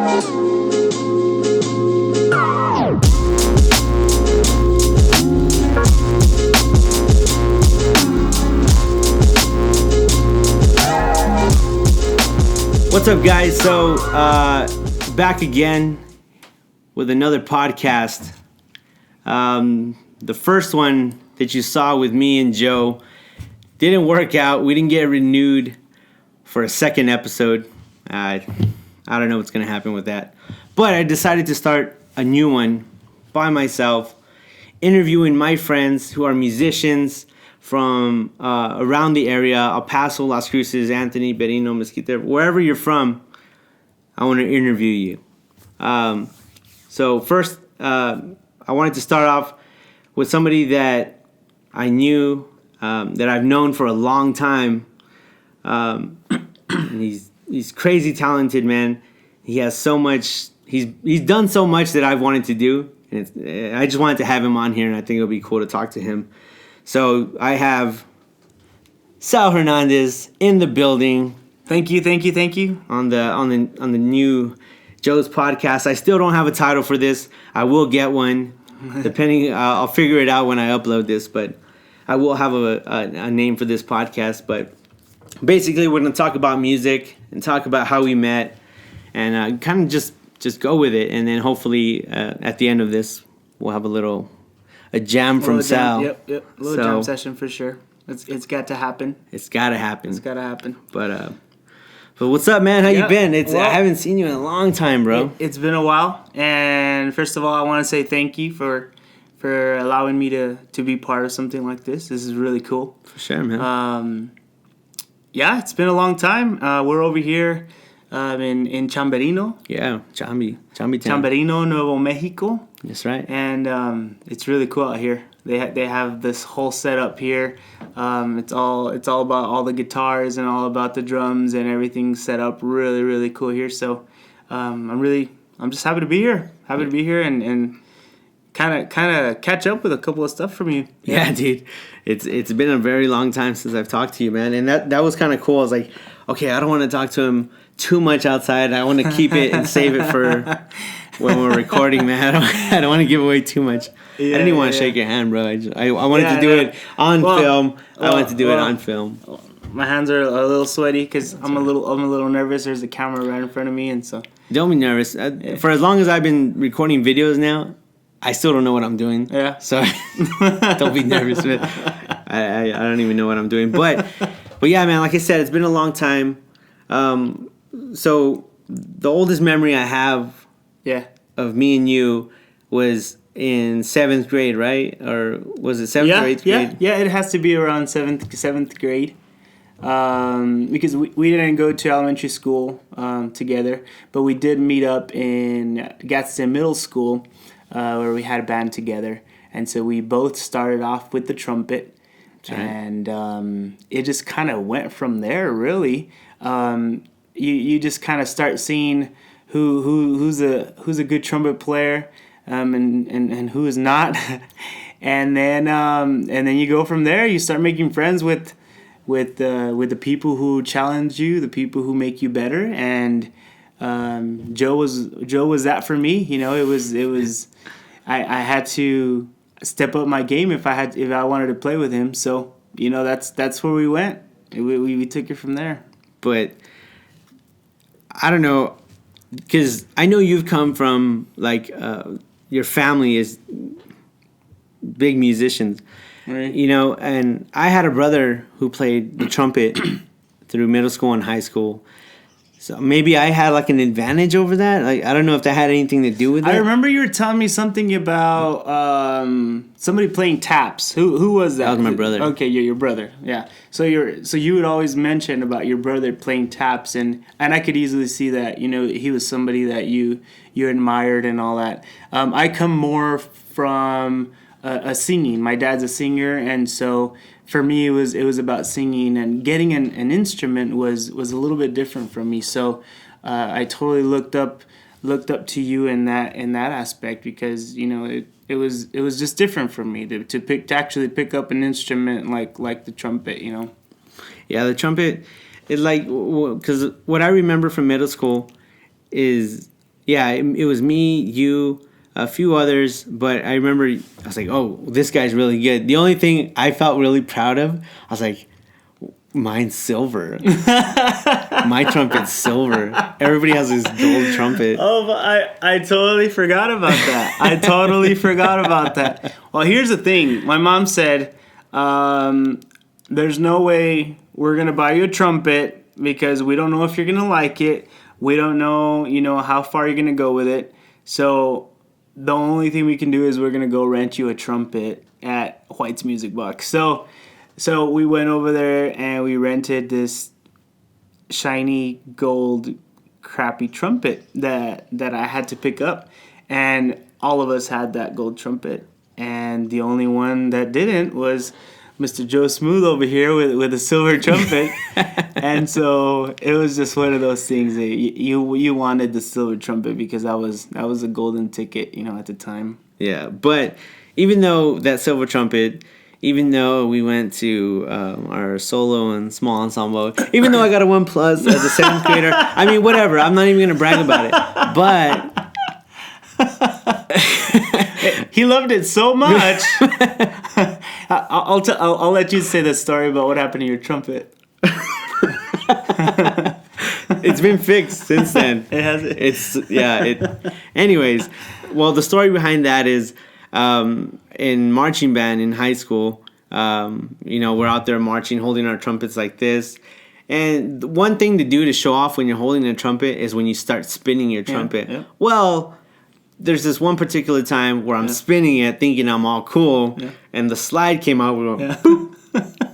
What's up, guys? So, back again with another podcast. The first one that you saw with me and Joe didn't work out. We didn't get renewed for a second episode. I don't know what's going to happen with that. But I decided to start a new one by myself, interviewing my friends who are musicians from around the area, El Paso, Las Cruces, Anthony, Berrino, Mesquite, wherever you're from. I want to interview you. So first, I wanted to start off with somebody that I knew, that I've known for a long time. He's crazy talented, man. He has so much. He's done so much that I've wanted to do, and I just wanted to have him on here, and I think it'll be cool to talk to him. So I have Sal Hernandez in the building. Thank you. On the new Joe's podcast. I still don't have a title for this. I will get one, depending. I'll figure it out when I upload this, but I will have a name for this podcast. But basically, we're gonna talk about music and talk about how we met, and kind of just go with it. And then hopefully at the end of this, we'll have a jam from Sal. Yep. A little jam session for sure. It's got to happen. It's got to happen. But what's up, man? How you been? I haven't seen you in a long time, bro. It's been a while. And first of all, I want to say thank you for allowing me to be part of something like this. This is really cool. For sure, man. It's been a long time. We're over here in Chamberino. Yeah, Chambi town. Chamberino, Nuevo Mexico. That's right. And it's really cool out here. They have this whole setup here. It's all about all the guitars and all about the drums and everything set up really, really cool here. So I'm just happy to be here. And kind of catch up with a couple of stuff from you. Yeah, dude. It's been a very long time since I've talked to you, man. And that was kind of cool. I was like, okay, I don't want to talk to him too much outside. I want to keep it and save it for when we're recording, man. I don't want to give away too much. Yeah, I didn't even want to shake your hand, bro. I wanted to do it on film. I wanted to do it on film. My hands are a little sweaty because I'm a little nervous. There's a camera right in front of me, and so don't be nervous. For as long as I've been recording videos now, I still don't know what I'm doing. Yeah. So don't be nervous, man. I don't even know what I'm doing, but yeah, man. Like I said, it's been a long time. So the oldest memory I have, of me and you was in 7th grade, right? Or was it 7th or 8th grade? Yeah, it has to be around 7th grade. Because we didn't go to elementary school together, but we did meet up in Gadsden Middle School, where we had a band together. And so we both started off with the trumpet. Right. And it just kind of went from there, really. You just kind of start seeing who's a good trumpet player, and who is not, and then you go from there. You start making friends with the people who challenge you, the people who make you better, and Joe was that for me. You know, it was I had to step up my game if I wanted to play with him. So you know that's where we went. We took it from there. But I don't know, because I know you've come from like your family is big musicians, right? You know, and I had a brother who played the trumpet through middle school and high school. So maybe I had like an advantage over that. Like I don't know if that had anything to do with it. I remember you were telling me something about somebody playing taps. Who was that? That was my brother. Okay, your brother. Yeah. So you would always mention about your brother playing taps, and I could easily see that. You know, he was somebody that you admired and all that. I come more from a singing. My dad's a singer, and so for me it was about singing, and getting an instrument was a little bit different from me. So I totally looked up to you in that aspect, because you know it was just different for me to actually pick up an instrument like the trumpet, you know. Yeah, the trumpet, it like, because what I remember from middle school is yeah, it was me, you, a few others, but I remember I was like, oh, this guy's really good. The only thing I felt really proud of, I was like, mine's silver. My trumpet's silver. Everybody has this gold trumpet. Oh, but I totally forgot about that. I totally forgot about that. Well, here's the thing. My mom said, there's no way we're going to buy you a trumpet because we don't know if you're going to like it. We don't know, how far you're going to go with it. So the only thing we can do is we're going to go rent you a trumpet at White's Music Box. So we went over there and we rented this shiny gold crappy trumpet that I had to pick up, and all of us had that gold trumpet, and the only one that didn't was Mr. Joe Smooth over here with a silver trumpet. And so it was just one of those things that you wanted the silver trumpet because that was a golden ticket, at the time. Yeah, but even though that silver trumpet, even though we went to our solo and small ensemble, even though I got a 1+ as a 7th grader, I mean, whatever. I'm not even going to brag about it. But he loved it so much. I'll let you say the story about what happened to your trumpet. It's been fixed since then. It has. Anyways, well, the story behind that is in marching band in high school. We're out there marching, holding our trumpets like this. And one thing to do to show off when you're holding a trumpet is when you start spinning your trumpet. Yeah. Well, there's this one particular time where I'm spinning it thinking I'm all cool, and the slide came out, boop,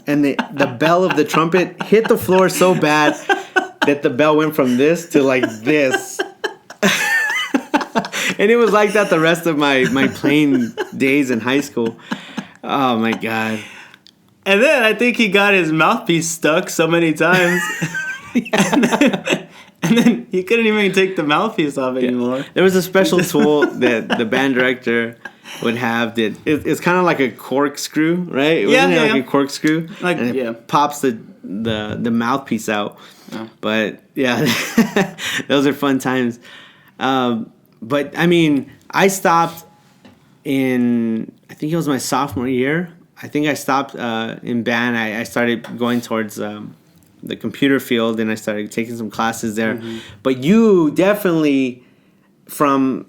and the bell of the trumpet hit the floor so bad that the bell went from this to like this. And it was like that the rest of my playing days in high school. Oh, my God. And then I think he got his mouthpiece stuck so many times. And then he couldn't even take the mouthpiece off anymore. There was a special tool that the band director would have. It's kind of like a corkscrew, right? Wasn't it like a corkscrew? And it pops the mouthpiece out. Oh. But, yeah, those are fun times. But, I mean, I stopped I think it was my sophomore year. I think I stopped in band. I started going towards the computer field, and I started taking some classes there. Mm-hmm. But you definitely, from,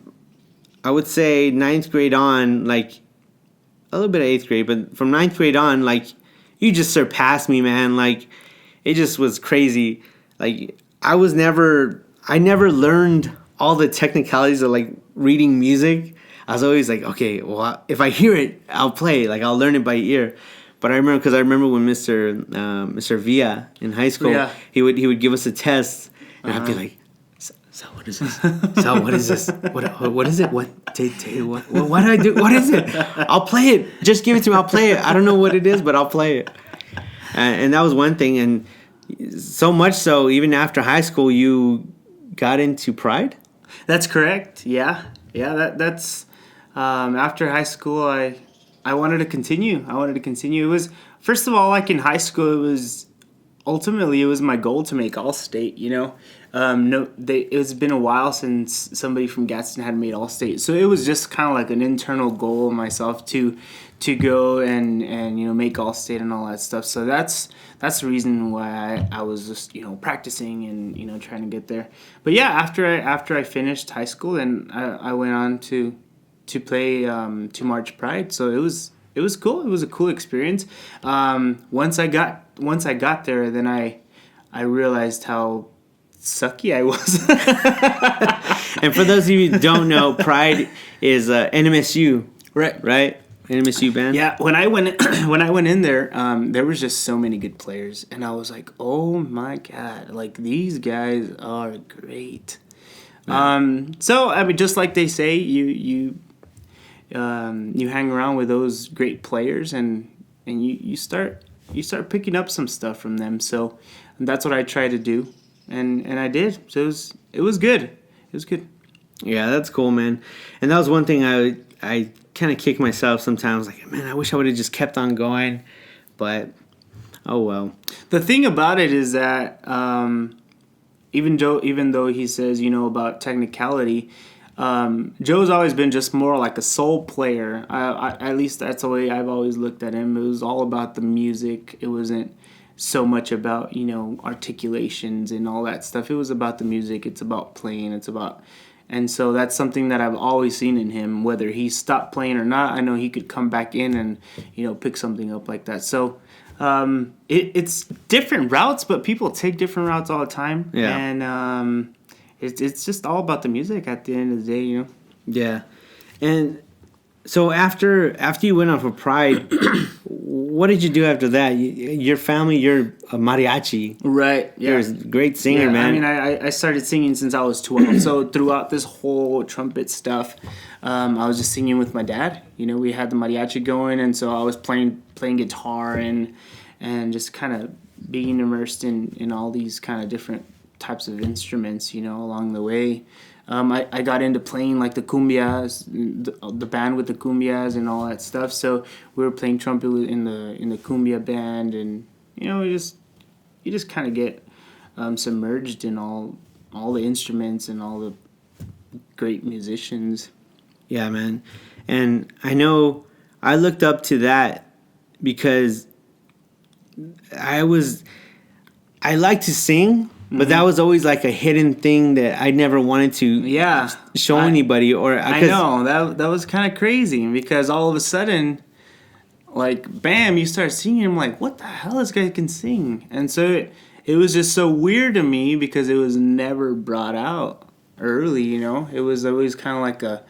I would say, 9th grade on, like, a little bit of 8th grade, but from 9th grade on, like, you just surpassed me, man. Like, it just was crazy. Like, I never learned all the technicalities of, like, reading music. I was always like, okay, well, if I hear it, I'll play. Like, I'll learn it by ear. But I remember when Mr. Villa in high school, he would give us a test, and I'd be like, Sal, what is this? Sal, what is this? What is it? What do I do? What is it? I'll play it. Just give it to me. I'll play it. I don't know what it is, but I'll play it. And that was one thing. And so much so, even after high school, you got into Pride? That's correct. Yeah. That's after high school, I wanted to continue. It was, first of all, like in high school, it was my goal to make All-State, it's been a while since somebody from Gadsden had made All-State. So it was just kind of like an internal goal of myself to go and make All-State and all that stuff. So that's the reason why I was just, practicing and, trying to get there. But yeah, after I finished high school, then I went on to play to March Pride. So it was cool. It was a cool experience. Once I got there, then I realized how sucky I was. And for those of you who don't know, Pride is NMSU, right? NMSU band. Yeah. When I went in there, there was just so many good players, and I was like, oh my God, like these guys are great. Yeah. So I mean, just like they say, you hang around with those great players, and you start picking up some stuff from them. So that's what I try to do, and I did. So it was good. It was good. Yeah, that's cool, man. And that was one thing I kind of kick myself sometimes. Like, man, I wish I would have just kept on going, but oh well. The thing about it is that even though he says, about technicality, Joe's always been just more like a soul player. At least that's the way I've always looked at him. It was all about the music. It wasn't so much about, articulations and all that stuff. It was about the music. It's about playing. And so that's something that I've always seen in him, whether he stopped playing or not. I know he could come back in and, pick something up like that. So it's different routes, but people take different routes all the time. Yeah. And it's just all about the music at the end of the day, Yeah. And so after you went off of Pride, what did you do after that? Your family, you're a mariachi. Right. Yeah. You're a great singer, man. I mean, I started singing since I was 12. So throughout this whole trumpet stuff, I was just singing with my dad. We had the mariachi going, and so I was playing guitar and just kind of being immersed in all these kind of different types of instruments, along the way. I got into playing like the cumbias, the band with the cumbias and all that stuff. So we were playing trumpet in the cumbia band, and you just kind of get submerged in all the instruments and all the great musicians. Yeah, man. And I know I looked up to that because I like to sing. But that was always like a hidden thing that I never wanted to show anybody. I know that was kind of crazy because all of a sudden, like, bam, you start singing. I'm like, what the hell? This guy can sing. And so it was just so weird to me because it was never brought out early. It was always kind of like a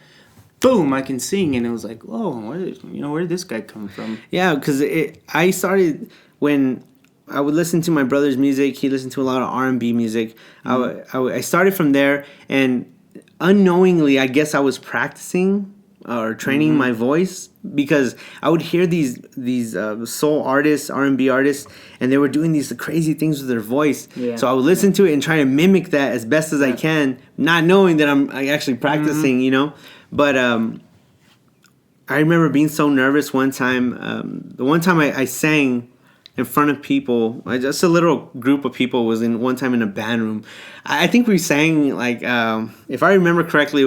boom, I can sing, and it was like, whoa, where did this guy come from? Yeah, because I started when I would listen to my brother's music. He listened to a lot of R&B music. I started from there, and unknowingly, I guess I was practicing or training my voice because I would hear these soul artists, R&B artists, and they were doing these crazy things with their voice. Yeah. So I would listen to it and try to mimic that as best as I can, not knowing that I'm actually practicing, But I remember being so nervous one time. The one time I sang in front of people, just a little group of people was one time in a band room. I think we sang like, if I remember correctly,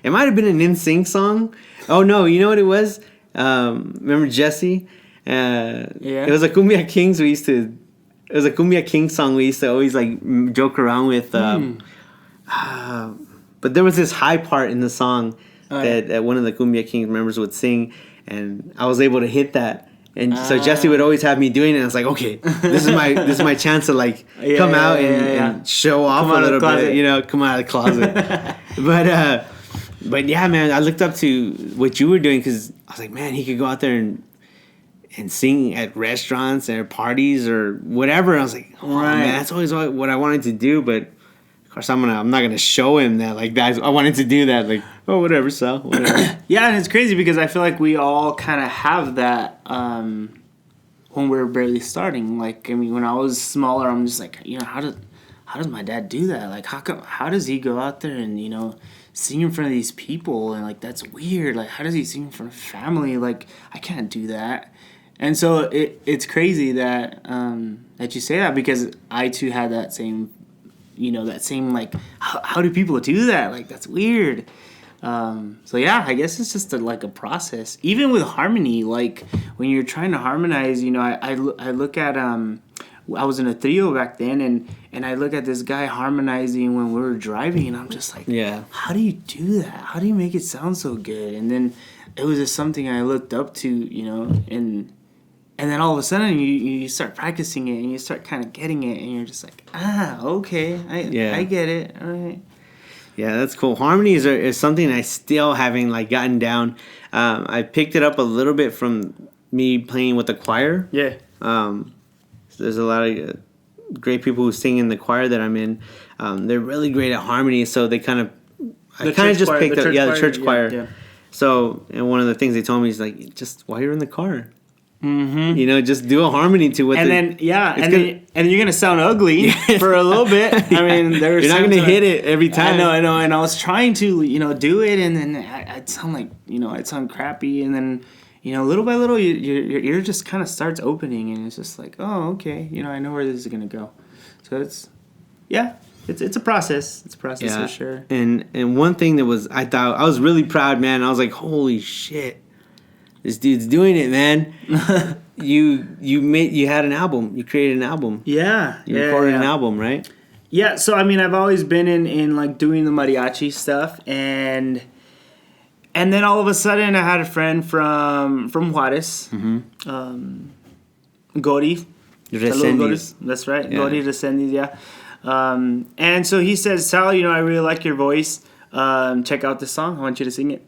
it might have been an NSYNC song. Oh no, you know what it was? Remember Jesse? It was a Cumbia Kings. It was a Cumbia Kings song we used to always like joke around with. But there was this high part in the song that one of the Cumbia Kings members would sing, and I was able to hit that. And so Jesse would always have me doing it. And I was like, okay, this is my chance to like come out and show off a little bit, come out of the closet. But yeah, man, I looked up to what you were doing because I was like, man, he could go out there and sing at restaurants or parties or whatever. And I was like, oh man, that's always what I wanted to do. But of course, I'm not gonna show him that like that. I wanted to do that. Like, oh, whatever, Sal, whatever. Yeah, and it's crazy because I feel like we all kind of have that when we're barely starting. Like, I mean, when I was smaller, I'm just like, how does my dad do that? Like, how does he go out there and sing in front of these people? And like, that's weird. Like, how does he sing in front of family? Like, I can't do that. And so it's crazy that that you say that because I too had that same. That same, like, how do people do that? Like, that's weird. So, yeah, I guess it's just a process. Even with harmony, like, when you're trying to harmonize, I look at, I was in a trio back then, and I look at this guy harmonizing when we were driving, and I'm just like, how do you do that? How do you make it sound so good? And then it was just something I looked up to, and then all of a sudden you start practicing it and you start kind of getting it and you're just like, okay, I get it. All right. Yeah, that's cool. Harmonies is something I still haven't like gotten down. I picked it up a little bit from me playing with the choir. Yeah. So there's a lot of great people who sing in the choir that I'm in. They're really great at harmony, so they kind of just picked up the church choir. Yeah. So, and one of the things they told me is like, just while you're in the car. Mm-hmm. Just do a harmony to it. And then you're gonna sound ugly for a little bit. I mean, you're not gonna hit it every time. I know. And I was trying to, do it, and then I'd sound like, I'd sound crappy, and then, little by little, your ear just kind of starts opening, and it's just like, oh, okay, I know where this is gonna go. So it's it's a process. It's a process for sure. And one thing that was, I thought, I was really proud, man. I was like, holy shit, this dude's doing it, man. You had an album. You created an album. Yeah. You recorded an album, right? Yeah, so I mean, I've always been in like doing the mariachi stuff, and then all of a sudden, I had a friend from Juarez, Gori. Resendiz. That's right, Yeah. Gori Resendiz, yeah. And so he says, Sal, I really like your voice. Check out this song. I want you to sing it.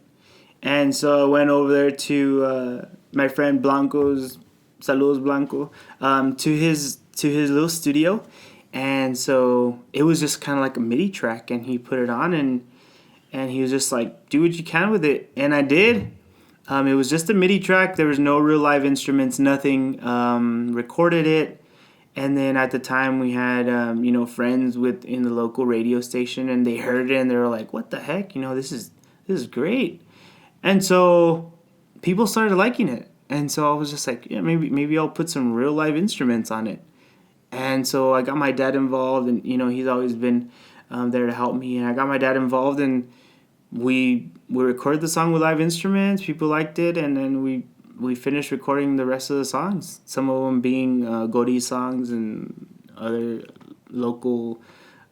And so I went over there to my friend Blanco's, Saludos Blanco, to his little studio. And so it was just kind of like a MIDI track, and he put it on, and he was just like, do what you can with it. And I did. It was just a MIDI track. There was no real live instruments, nothing. Recorded it. And then at the time we had, friends in the local radio station, and they heard it, and they were like, what the heck? This is great. And so people started liking it. And so I was just like, yeah, maybe I'll put some real live instruments on it. And so I got my dad involved, and he's always been there to help me. And I got my dad involved, and we recorded the song with live instruments. People liked it, and then we finished recording the rest of the songs. Some of them being Gori songs and other local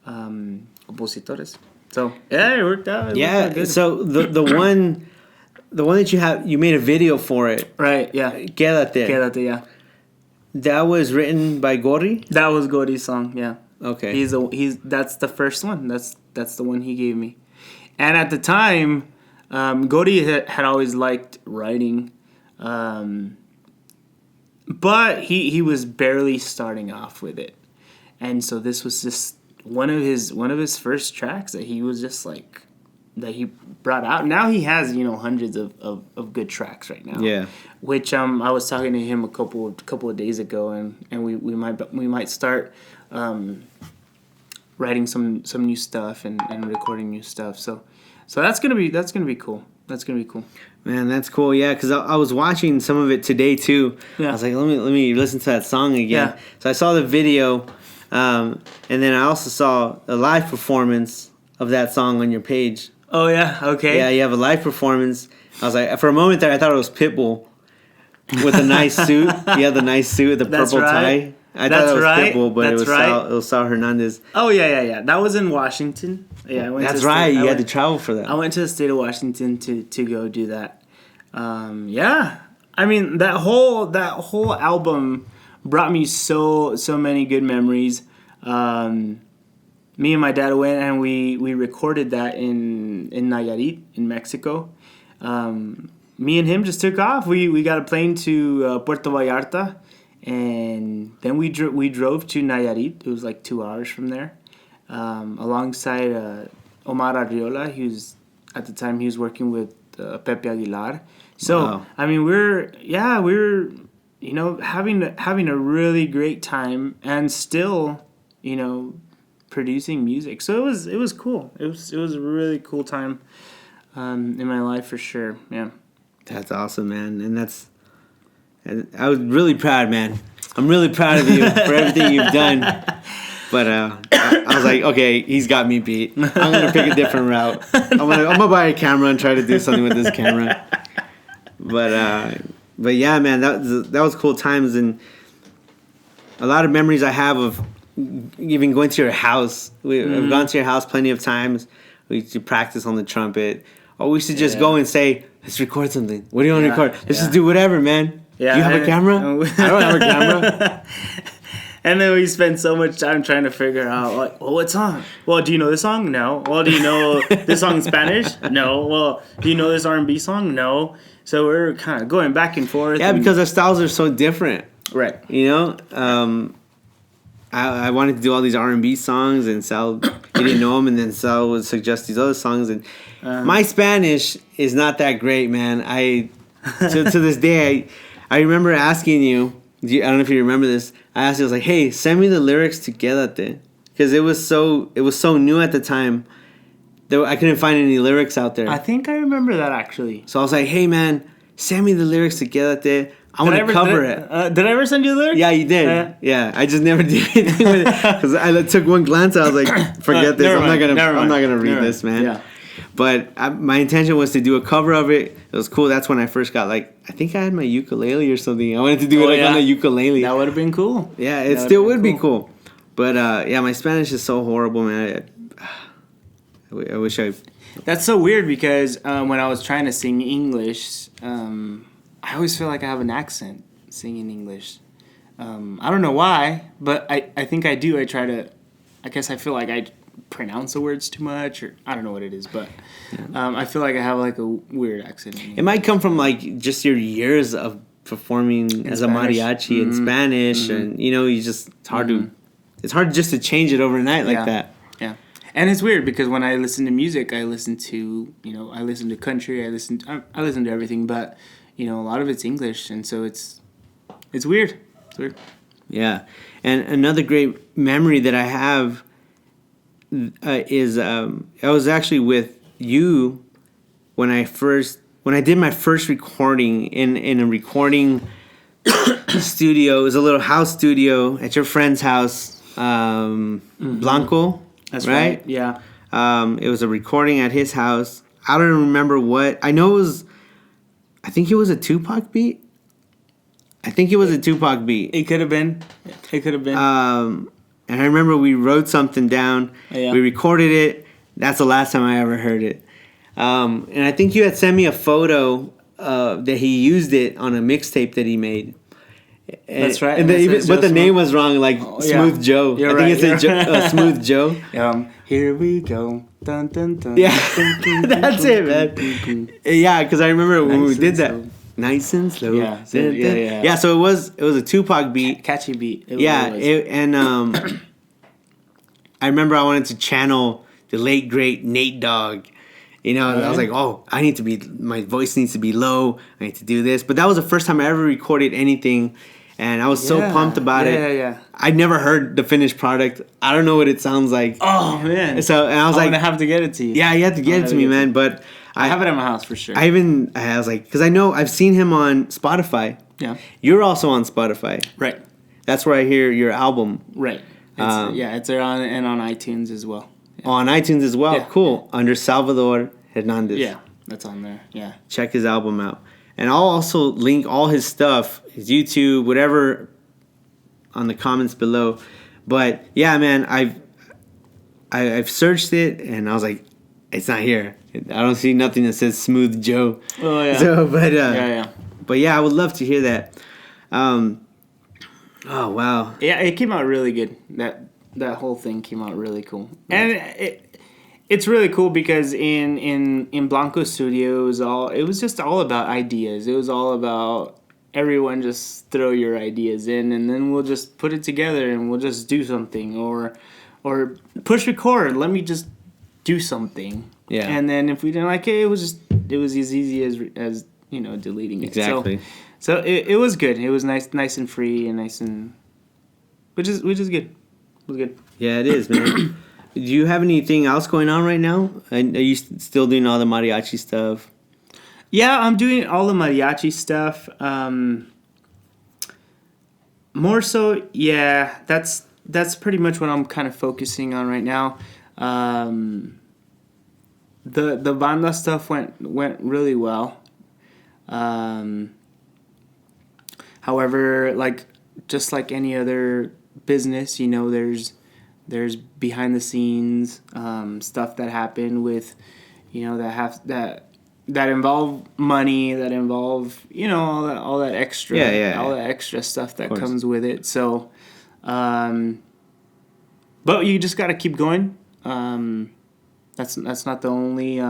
compositores. So yeah, it worked out. It worked out good. So the one that you made a video for it. Right. Yeah. Quédate, yeah. That was written by Gori? That was Gori's song, yeah. Okay. That's the first one. That's the one he gave me. And at the time, Gori had always liked writing, but he was barely starting off with it. And so this was just one of his first tracks that he was just like, that he brought out. Now he has, hundreds of good tracks right now. Yeah. Which I was talking to him a couple of days ago, and we might start writing some new stuff and recording new stuff. So that's gonna be cool. That's gonna be cool. Man, that's cool. Yeah, because I was watching some of it today too. Yeah. I was like, let me listen to that song again. Yeah. So I saw the video, and then I also saw a live performance of that song on your page. Oh yeah, okay. Yeah, you have a live performance. I was like, for a moment there, I thought it was Pitbull with a nice suit. You had the nice suit with the purple tie. I thought it was Pitbull, but it was Sal Hernandez. Oh yeah. That was in Washington. Yeah, I went. That's right. You had to travel for that. I went to the state of Washington to go do that. Yeah, I mean that whole album brought me so many good memories. Me and my dad went and we recorded that in Nayarit in Mexico. Me and him just took off. We got a plane to Puerto Vallarta, and then we drove to Nayarit. It was like 2 hours from there, alongside Omar Arriola. At the time he was working with Pepe Aguilar. So wow. I mean we're having a really great time, and still producing music. So it was cool. It was a really cool time in my life for sure. Yeah. That's awesome, man. And I was really proud, man. I'm really proud of you for everything you've done. But I was like, okay, he's got me beat. I'm gonna pick a different route. I'm gonna buy a camera and try to do something with this camera. But yeah, man, that was cool times, and a lot of memories I have of even going to your house. We've gone to your house plenty of times. We used to practice on the trumpet. Or we used to just go and say, let's record something. What do you want to record? Let's just do whatever, man. Yeah, you have a camera? I don't have a camera. And then we spend so much time trying to figure out, like, well, what song? Well, do you know this song? No. Well, do you know this song in Spanish? No. Well, do you know this R&B song? No. So we're kind of going back and forth. Yeah, because our styles are so different. Right. I wanted to do all these R&B songs, and Sal, he didn't know them, and then Sal would suggest these other songs. And my Spanish is not that great, man. To this day, I remember asking you, I don't know if you remember this, I asked you, I was like, hey, send me the lyrics to Quédate. Because it was so new at the time that I couldn't find any lyrics out there. I think I remember that, actually. So I was like, hey, man, send me the lyrics to Quédate. I want to cover it. Did I ever send you the lyrics? Yeah, you did. Yeah, I just never did anything with it because I took one glance. I was like, forget this. I'm not gonna read this, man. Yeah. But my intention was to do a cover of it. It was cool. That's when I first got I think I had my ukulele or something. I wanted to do it on a ukulele. That would have been cool. Yeah, it still would be cool. But my Spanish is so horrible, man. I wish I. That's so weird because when I was trying to sing English, I always feel like I have an accent singing English. I don't know why, but I think I do. I guess I feel like I pronounce the words too much, or I don't know what it is, but I feel like I have a weird accent. It might come from just your years of performing as Spanish. A mariachi in Spanish, and it's hard just to change it overnight like that. Yeah. And it's weird because when I listen to music, I listen to country, I listen to everything, but a lot of it's English, and so it's weird. It's weird. Yeah. And another great memory that I have is I was actually with you when I did my first recording in a recording studio. It was a little house studio at your friend's house, Blanco. That's right. Yeah. It was a recording at his house. I don't remember what. I know it was. I think it was a Tupac beat. It could have been. And I remember we wrote something down. Yeah. We recorded it. That's the last time I ever heard it. And I think you had sent me a photo that he used it on a mixtape that he made. That's right. And but the name was wrong, Smooth Joe. You're I think it said Smooth Joe. Here we go. Dun, dun, dun, yeah, dun, dun, that's dun, it, man. Yeah, because I remember when we did that. Nice and slow. Yeah. Yeah, so it was a Tupac beat. Catchy beat. I remember I wanted to channel the late great Nate Dogg. And I was like, oh, my voice needs to be low. I need to do this. But that was the first time I ever recorded anything. And I was so pumped about it. Yeah. I'd never heard the finished product. I don't know what it sounds like. Oh, man. So, and I was I'm going to have to get it to you. Yeah, you have to get it to me, man. But I have it at my house for sure. I was like, because I know I've seen him on Spotify. Yeah. You're also on Spotify. Right. That's where I hear your album. Right. It's there on iTunes as well. Yeah. On iTunes as well. Yeah. Cool. Under Salvador Hernandez. Yeah, that's on there. Yeah. Check his album out. And I'll also link all his stuff, his YouTube, whatever, on the comments below. But yeah, man, I've searched it and I was like, it's not here. I don't see nothing that says Smooth Joe. Oh yeah. So, but But yeah, I would love to hear that. Oh wow. Yeah, it came out really good. That whole thing came out really cool. And it's really cool because in Blanco's studio it was just all about ideas. It was all about everyone just throw your ideas in and then we'll just put it together and we'll just do something or push record. Let me just do something. Yeah. And then if we didn't like it, it was as easy as deleting it. Exactly. So it was good. It was nice and free and which is good. It was good. Yeah, it is, man. Do you have anything else going on right now? Are you still doing all the mariachi stuff? Yeah, I'm doing all the mariachi stuff. More so, yeah. That's pretty much what I'm kind of focusing on right now. The banda stuff went really well. However, just like any other business, there's behind the scenes stuff that happen with that involve money, that involve all that extra all that extra stuff that comes with it. So but you just got to keep going. That's not the only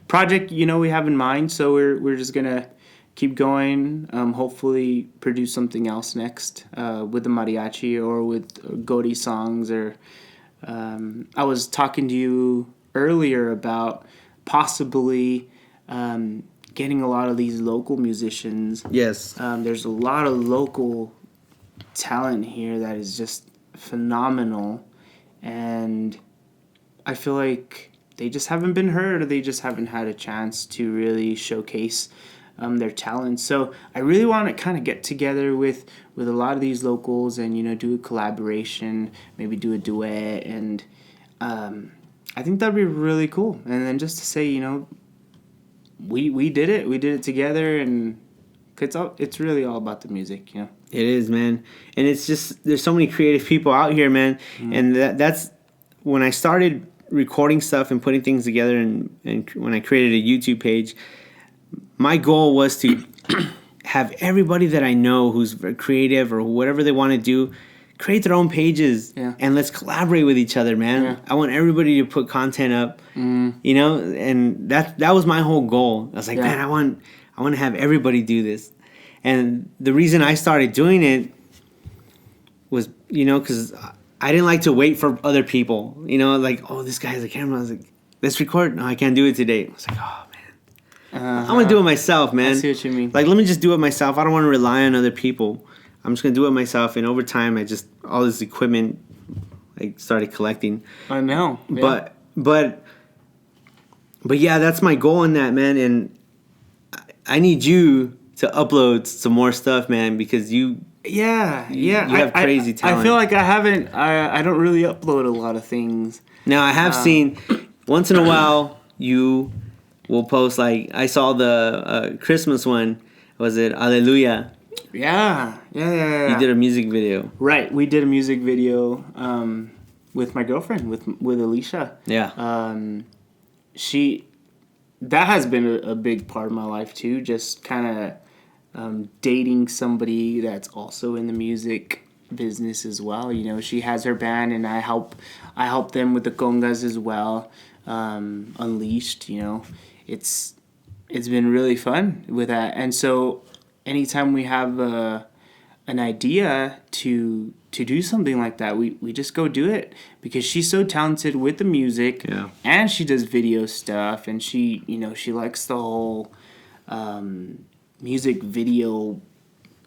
project we have in mind, so we're just gonna keep going. Hopefully produce something else next with the mariachi or with Gori songs. Or I was talking to you earlier about possibly getting a lot of these local musicians. Yes. There's a lot of local talent here that is just phenomenal, and I feel like they just haven't been heard, or they just haven't had a chance to really showcase their talents. So I really want to kind of get together with a lot of these locals and, do a collaboration, maybe do a duet. And I think that'd be really cool. And then just to say, we did it. We did it together, and it's really all about the music, It is, man. And it's just, there's so many creative people out here, man. And that's when I started recording stuff and putting things together, and when I created a YouTube page, my goal was to have everybody that I know who's creative or whatever they want to do create their own pages, and let's collaborate with each other, man. Yeah. I want everybody to put content up, and that was my whole goal. I was like, man, I want to have everybody do this. And the reason I started doing it was, because I didn't like to wait for other people. Like, oh, this guy has a camera. I was like, let's record. No, I can't do it today. I was like, oh, man. I'm going to do it myself, man. I see what you mean. Like, let me just do it myself. I don't want to rely on other people. I'm just going to do it myself. And over time, all this equipment, I started collecting. I know. Yeah. But yeah, that's my goal in that, man. And I need you to upload some more stuff, man, because you have crazy talent. I feel like I don't really upload a lot of things. Now, I have seen once in a while you will post, like, I saw the Christmas one. Was it Alleluia? Yeah. You did a music video. Right. We did a music video with my girlfriend, with Alicia. Yeah. That has been a big part of my life too, just kind of dating somebody that's also in the music business as well. She has her band, and I help them with the congas as well. Unleashed, it's been really fun with that. And so anytime we have an idea to do something like that, we just go do it, because she's so talented with the music, and she does video stuff, and she likes the whole music video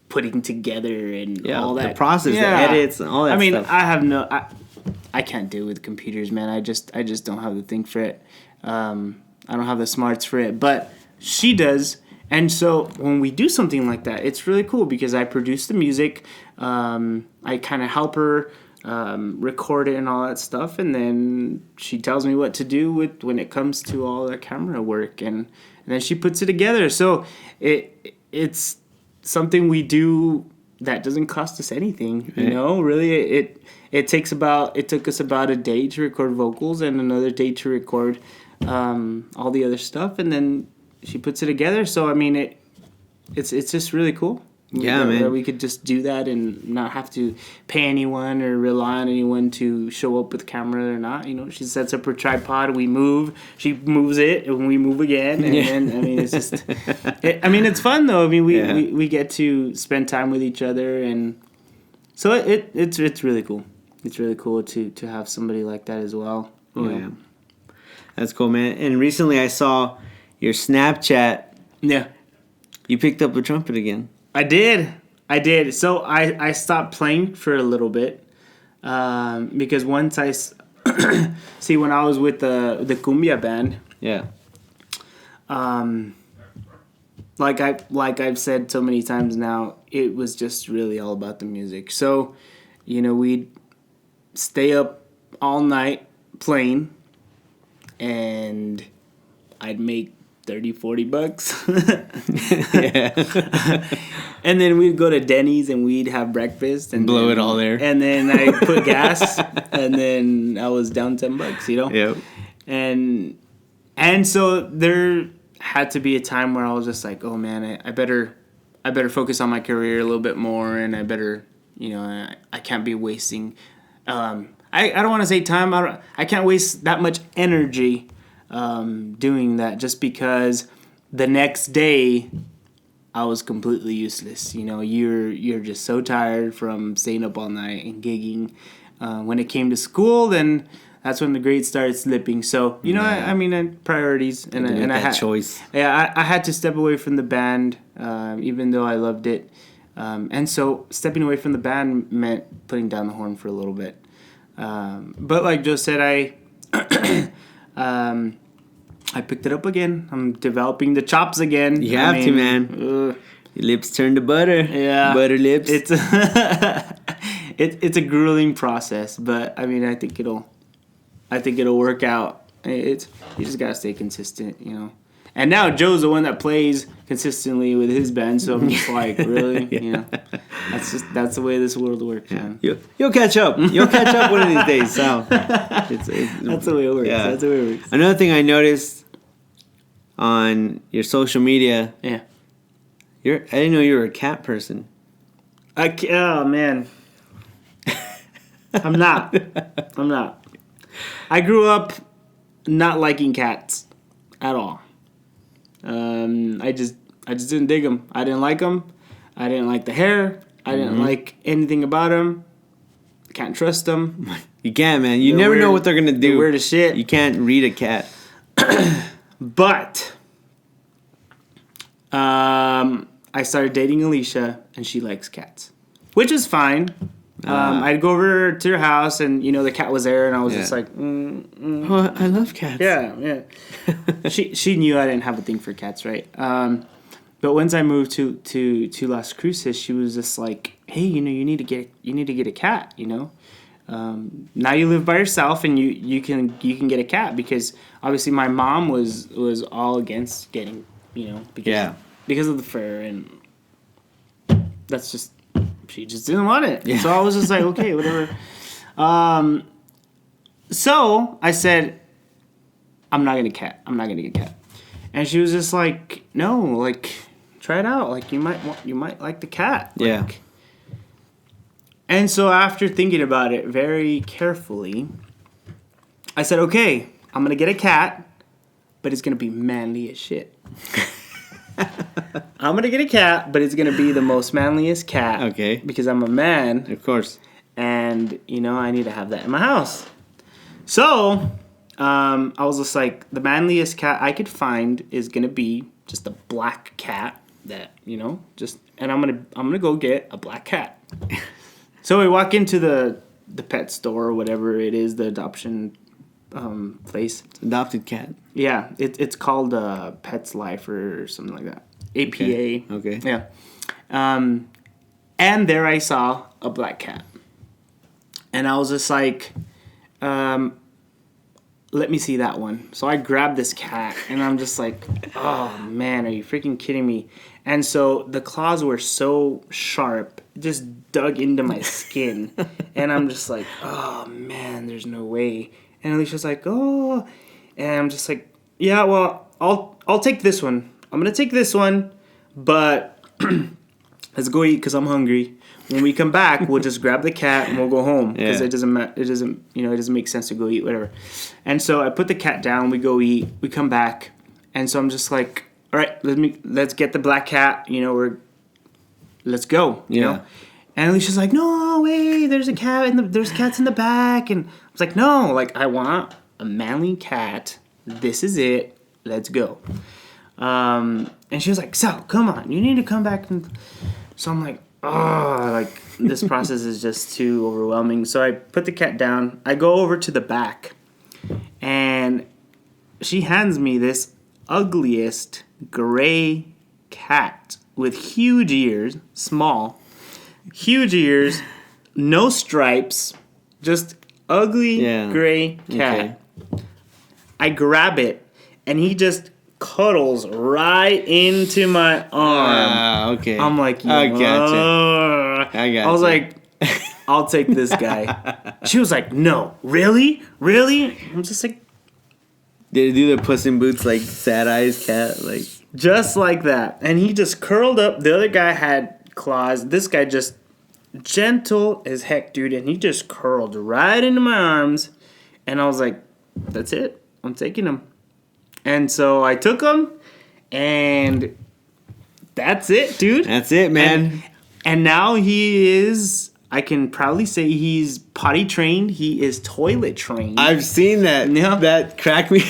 putting together and all that. The process, the edits, and all that stuff. I can't deal with computers, man. I just don't have the thing for it. I don't have the smarts for it, but she does. And so when we do something like that, it's really cool, because I produce the music, I kind of help her record it and all that stuff, and then she tells me what to do when it comes to all the camera work, and then she puts it together. So it's something we do that doesn't cost us anything, Really, it took us about a day to record vocals and another day to record all the other stuff, and then she puts it together. So I mean, it's just really cool. Yeah, man. That we could just do that and not have to pay anyone or rely on anyone to show up with camera or not. She sets up her tripod, we move, she moves it, and we move again. And then, I mean, it's just, it's fun though. I mean, we get to spend time with each other, and so it's really cool. It's really cool to have somebody like that as well. Yeah, that's cool, man. And recently I saw your Snapchat. Yeah. You picked up the trumpet again. I did. So I stopped playing for a little bit because once see, when I was with the cumbia band. Yeah. Like I've said so many times now, it was just really all about the music. So, we'd stay up all night playing, and I'd make $30-$40. Yeah. And then we'd go to Denny's and we'd have breakfast and blow it all there. And then I put gas, and then I was down $10, Yep. And so there had to be a time where I was just like, oh man, I better focus on my career a little bit more, and I better, I can't be wasting. I don't want to say time. I can't waste that much energy doing that, just because the next day I was completely useless. You're just so tired from staying up all night and gigging. When it came to school, then that's when the grades started slipping. So priorities, and I had choice. Yeah, I had to step away from the band, even though I loved it. And so stepping away from the band meant putting down the horn for a little bit. But like Joe said, I picked it up again. I'm developing the chops again. You have to, man. Your lips turn to butter. Yeah. Butter lips. It's it's a grueling process, but I mean, I think it'll work out. You just gotta stay consistent, you know. And now Joe's the one that plays consistently with his band, so I'm just like, really, you know, that's the way this world works, man. You'll catch up. You'll catch up one of these days, Sal. That's the way it works. Yeah. That's the way it works. Another thing I noticed on your social media. Yeah. I didn't know you were a cat person. Oh man. I'm not. I grew up not liking cats at all. I just didn't dig them. I didn't like them. I didn't like the hair. I didn't like anything about them. Can't trust them. You can't, man. You never know what they're gonna do. They're weird as shit. You can't read a cat. But I started dating Alicia, and she likes cats, which is fine. I'd go over to her house, and you know the cat was there, and I was just like, Oh, I love cats. yeah. She knew I didn't have a thing for cats, right? But once I moved to Las Cruces, she was just like, hey, you know, you need to get a cat, you know. Now you live by yourself, and you can get a cat, because obviously my mom was all against getting, you know, because of the fur, and that's just, she just didn't want it. Yeah. So I was just like, okay, whatever. So I said, I'm not gonna get a cat. And she was just like, no, like, try it out. Like, you might like the cat. Like, yeah. And so after thinking about it very carefully, I said, okay, I'm gonna get a cat, but it's gonna be manly as shit. I'm gonna get a cat, but it's gonna be the most manliest cat. Okay. Because I'm a man. Of course. And, you know, I need to have that in my house. So, I was just like, the manliest cat I could find is gonna be just a black cat that, you know, and I'm gonna go get a black cat. So we walk into the pet store or whatever it is, the adoption place. Adopted cat. Yeah, it's called Pets Life or something like that. APA. Okay. Yeah. And there I saw a black cat. And I was just like, let me see that one. So I grabbed this cat, and I'm just like, oh, man, are you freaking kidding me? And so the claws were so sharp, it just dug into my skin. And I'm just like, oh, man, there's no way. And Alicia's like, oh. And I'm just like, yeah, well, I'll take this one. I'm going to take this one, but let's go eat because I'm hungry. When we come back, we'll just grab the cat and we'll go home because it doesn't make sense to go eat, whatever. And so I put the cat down, we go eat, we come back, and so I'm just like, all right, let's get the black cat, you know, let's go, you know. And Alicia's like, no way, there's cats in the back, and I was like, no, like I want a manly cat. This is it. Let's go. And she was like, Sal, come on, you need to come back. And so I'm like, oh, like this process is just too overwhelming. So I put the cat down. I go over to the back, and she hands me this ugliest gray cat with huge ears, huge ears, no stripes, just ugly gray cat. Okay. I grab it, and he just cuddles right into my arm. Okay. I'm like, I gotcha. I was like, I'll take this guy. She was like, no, really? I'm just like, did he do the Puss in Boots like sad eyes cat like just like that? And he just curled up. The other guy had claws. This guy just gentle as heck, dude, and he just curled right into my arms. And I was like, that's it. I'm taking him. And so I took him, and that's it, dude. That's it, man. And now he is, I can proudly say he's potty trained. He is toilet trained. I've seen that. Yeah. That cracked me.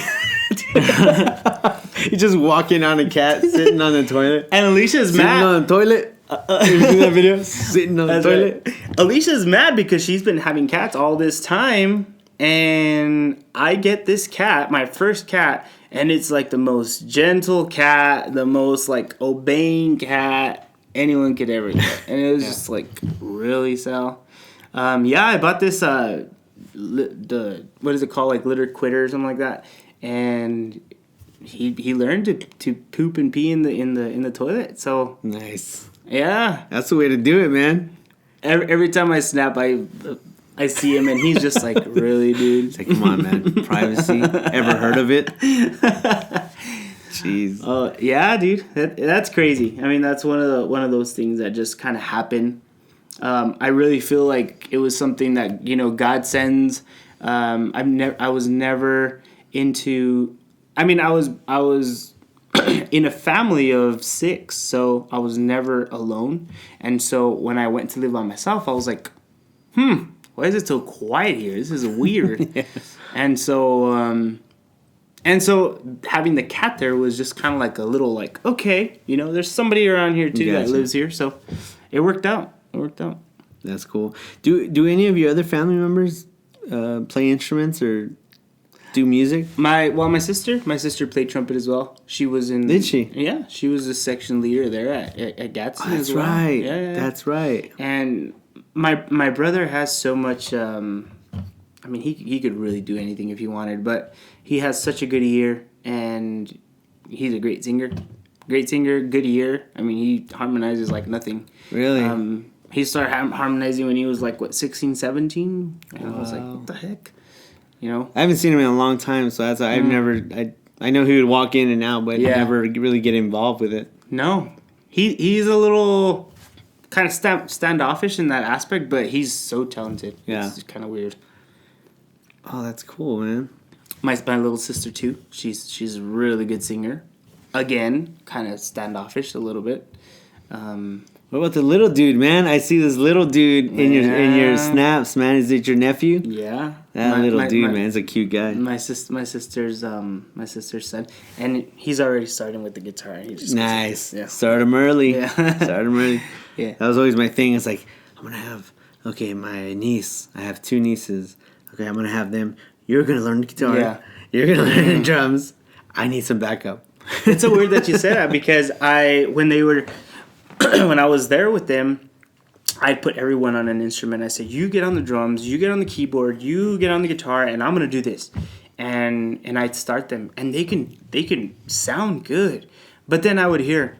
He's just walking on a cat, sitting on the toilet. And Alicia's sitting mad. on the toilet. You see that video? Sitting on the toilet. Right. Alicia's mad because she's been having cats all this time. And I get this cat, my first cat, and it's like the most gentle cat, the most like obeying cat anyone could ever get. And it was just like, really, Sal? I bought this, what is it called, like litter quitter or something like that. And he learned to poop and pee in the toilet. So nice. Yeah, that's the way to do it, man. Every time I snap, I see him and he's just like, really, dude? It's like, come on, man. Privacy. Ever heard of it? Jeez. Oh yeah, dude. That's crazy. I mean, that's one of those things that just kind of happen. I really feel like it was something that God sends. I was never into. I mean, I was in a family of 6, so I was never alone. And so when I went to live by myself, I was like, why is it so quiet here? This is weird. Yeah. And so having the cat there was just kind of like a little like, okay, there's somebody around here too that lives here. So it worked out. That's cool. Do any of your other family members play instruments or do music? My sister played trumpet as well. She was in. Did she? Yeah, she was a section leader there at Gadsden as well. Right. Yeah. That's right. And my brother has so much. I mean, he could really do anything if he wanted, but he has such a good ear, and he's a great singer. Good ear. I mean, he harmonizes like nothing. Really? He started harmonizing when he was like, 16, 17? And I was like, what the heck? I haven't seen him in a long time, so that's I've never... I know he would walk in and out, but never really get involved with it. No. He's a little kind of standoffish in that aspect, but he's so talented. Yeah. It's kind of weird. Oh, that's cool, man. My little sister, too. She's a really good singer. Again, kind of standoffish a little bit. What about the little dude, man? I see this little dude in your snaps, man. Is it your nephew? Yeah. That little dude, man. He's a cute guy. My sister's son, and he's already starting with the guitar. He just nice. Yeah. Start him early. Yeah. Start him early. Yeah. That was always my thing. It's like, I'm going to have, my niece. I have 2 nieces. Okay, I'm going to have them. You're going to learn the guitar. Yeah. You're going to learn the drums. I need some backup. It's so weird that you said that because when I was there with them, I'd put everyone on an instrument. I said, you get on the drums, you get on the keyboard, you get on the guitar, and I'm going to do this. And I'd start them, and they can sound good. But then I would hear,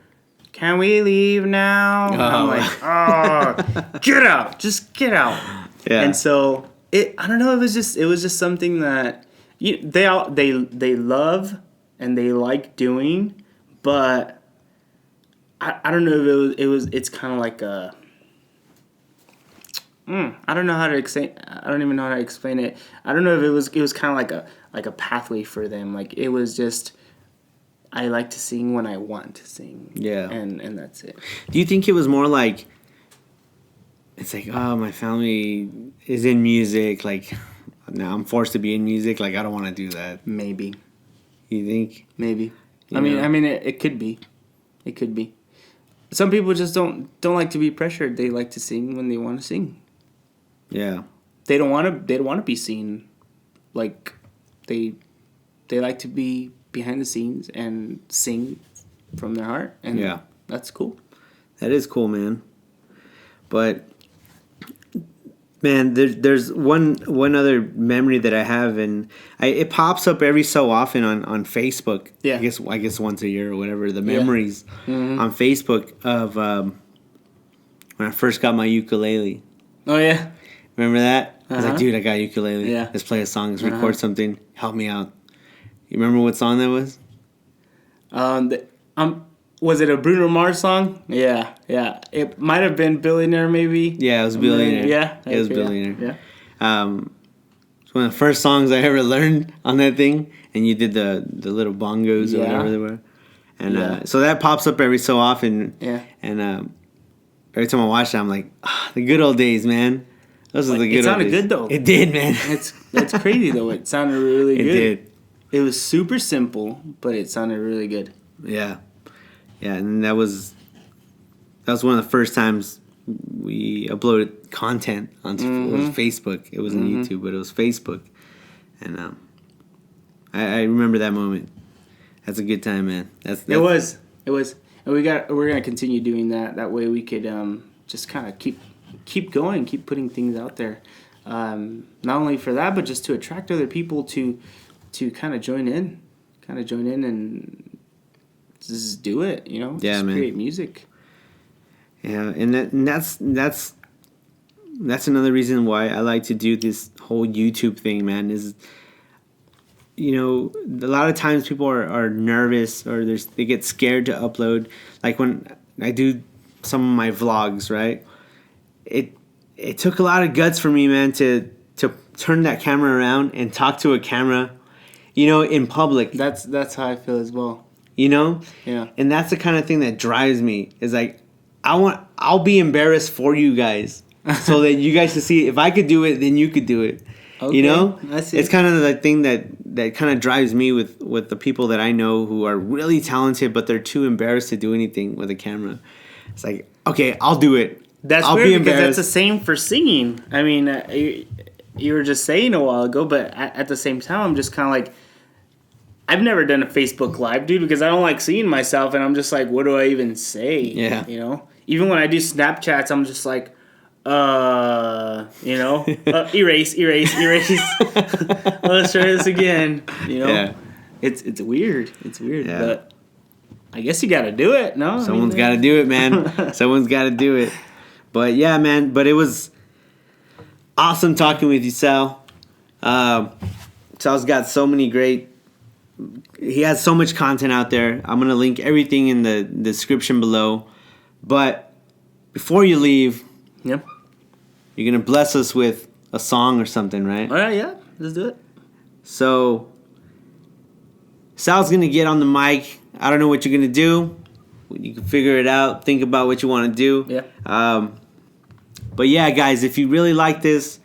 can we leave now? And I'm like, get out. Just get out. Yeah. And so, I don't know, it was just something that they love and they like doing, but I don't know if it's kind of like a I don't know how to explain. I don't even know how to explain it. I don't know if it was kind of like a pathway for them. Like it was just, I like to sing when I want to sing. Yeah. And that's it. Do you think it was more like, it's like, oh, my family is in music, like now I'm forced to be in music, like I don't want to do that. Maybe. You think? Maybe. I mean it could be. It could be. Some people just don't like to be pressured. They like to sing when they want to sing. Yeah. They don't want to be seen. Like they like to be behind the scenes and sing from their heart, and that's cool. That is cool, man. But man, there's one other memory that I have, and it pops up every so often on Facebook. Yeah. I guess once a year or whatever. The memories on Facebook of when I first got my ukulele. Oh yeah. Remember that? I was like, dude, I got a ukulele. Yeah. Let's play a song. Let's record something. Help me out. You remember what song that was? Was it a Bruno Mars song? Yeah. It might have been Billionaire, maybe. Yeah, it was Billionaire. Yeah. It was Billionaire. Yeah. It's one of the first songs I ever learned on that thing. And you did the little bongos or whatever they were. And so that pops up every so often. Yeah. And every time I watch it, I'm like, the good old days, man. Those are the good old days. It sounded good, though. It did, man. It's crazy, though. It sounded really good. It did. It was super simple, but it sounded really good. Yeah. Yeah, and that was one of the first times we uploaded content onto it was Facebook. It wasn't YouTube, but it was Facebook. And I remember that moment. That's a good time, man. That's It was, and we're gonna continue doing that. That way we could just kind of keep going, keep putting things out there. Not only for that, but just to attract other people to kind of join in and just do it. You know, yeah, just man. create music. Yeah, and that's another reason why I like to do this whole YouTube thing, man. Is, you know, a lot of times people are nervous or they get scared to upload. Like when I do some of my vlogs, right? It took a lot of guts for me, man, to turn that camera around and talk to a camera, you know, in public. That's how I feel as well. You know? Yeah. And that's the kind of thing that drives me. Is like I'll be embarrassed for you guys so that you guys can see if I could do it, then you could do it. Okay, you know? I see. It's kind of the thing that kind of drives me with the people that I know who are really talented, but they're too embarrassed to do anything with a camera. It's like, okay, I'll do it. That's I'll weird be because embarrassed. that's the same for singing. I mean, you were just saying a while ago, but at the same time, I'm just kind of like, I've never done a Facebook Live, dude, because I don't like seeing myself, and I'm just like, what do I even say? Yeah. You know? Even when I do Snapchats, I'm just like, you know? Erase. Let's try this again. You know? Yeah. It's weird. It's weird, Yeah. but I guess you got to do it, no? Someone's got to do it, man. Someone's got to do it. But yeah, man. But it was awesome talking with you, Sal. Sal's got so many he has so much content out there. I'm going to link everything in the description below. But before you leave, Yep. you're going to bless us with a song or something, right? All right, yeah. Let's do it. So Sal's going to get on the mic. I don't know what you're going to do. You can figure it out. Think about what you want to do. Yeah. But yeah, guys, if you really like this,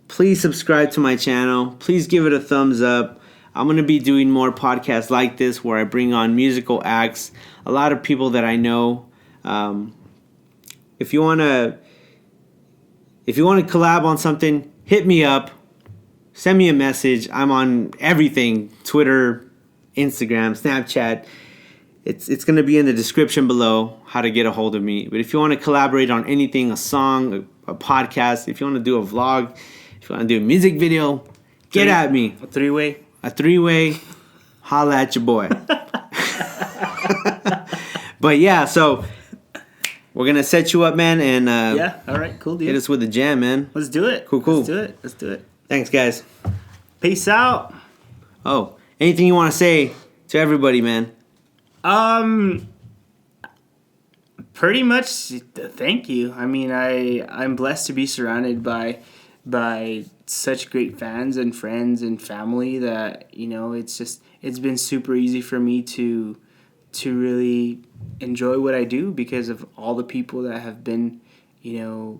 please subscribe to my channel. Please give it a thumbs up. I'm going to be doing more podcasts like this where I bring on musical acts, a lot of people that I know. If you want to collab on something, hit me up. Send me a message. I'm on everything: Twitter, Instagram, Snapchat. It's going to be in the description below how to get a hold of me. But if you want to collaborate on anything, a song, a podcast, if you want to do a vlog, if you want to do a music video, get at me. A three-way. A three-way, holla at your boy. But yeah, so we're going to set you up, man, and Yeah, all right, cool, dude. hit us with a jam, man. Let's do it. Cool. Let's do it. Thanks, guys. Peace out. Oh, anything you want to say to everybody, man? Pretty much, thank you. I mean, I'm blessed to be surrounded by such great fans and friends and family that, you know, it's been super easy for me to really enjoy what I do because of all the people that have been, you know,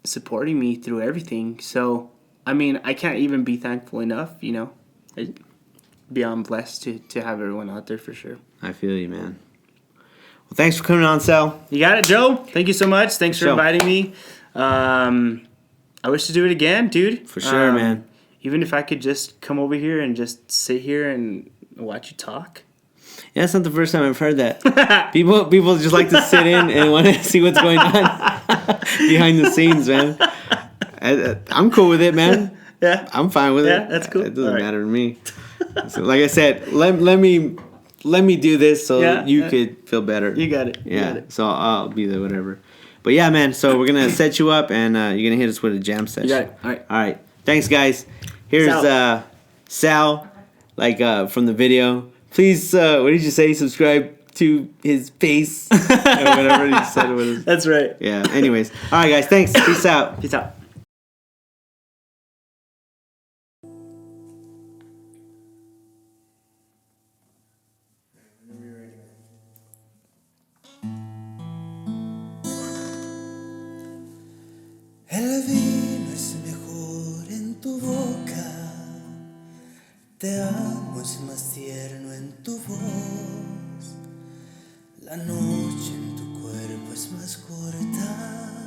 supporting me through everything. So, I mean, I can't even be thankful enough, you know. Beyond blessed to have everyone out there for sure. I feel you, man. Well, thanks for coming on, Sal. You got it, Joe. Thank you so much. Thanks for inviting me. I wish to do it again, dude. For sure, man. Even if I could just come over here and just sit here and watch you talk. Yeah, that's not the first time I've heard that. People just like to sit in and want to see what's going on behind the scenes, man. I'm cool with it, man. Yeah. I'm fine with it. Yeah, that's cool. It doesn't All right. matter to me. So, like I said, let me do this so you could feel better. You got it. Yeah. So I'll be there, whatever. But yeah, man. So we're gonna set you up, and you're gonna hit us with a jam session. You got it. All right. All right. Thanks, guys. Here's Sal, like from the video. Please, what did you say? Subscribe to his face or whatever he said. Was. That's right. Yeah. Anyways. All right, guys. Thanks. Peace out. Peace out. El vino es mejor en tu boca, te amo es más tierno en tu voz, la noche en tu cuerpo es más corta,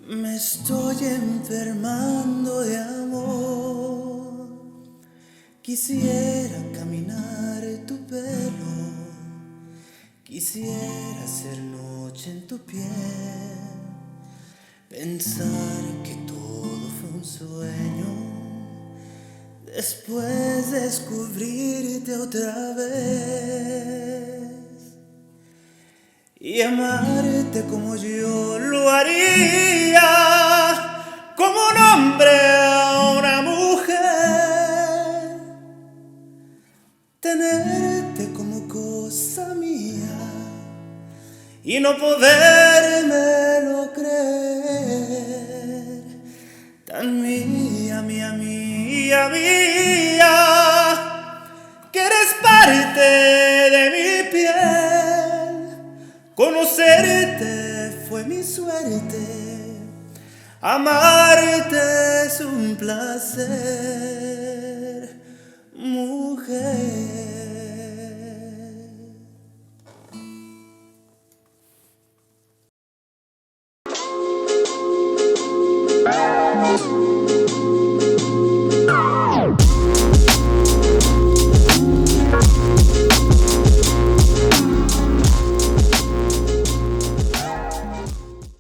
me estoy enfermando de amor. Quisiera caminar tu pelo, quisiera hacer noche en tu piel, pensar que todo fue un sueño, después descubrirte otra vez y amarte como yo lo haría, como un hombre a una mujer, tenerte como cosa mía y no podérmelo creer, tan mía, mía, mía, mía, que eres parte de mi piel. Conocerte fue mi suerte, amarte es un placer.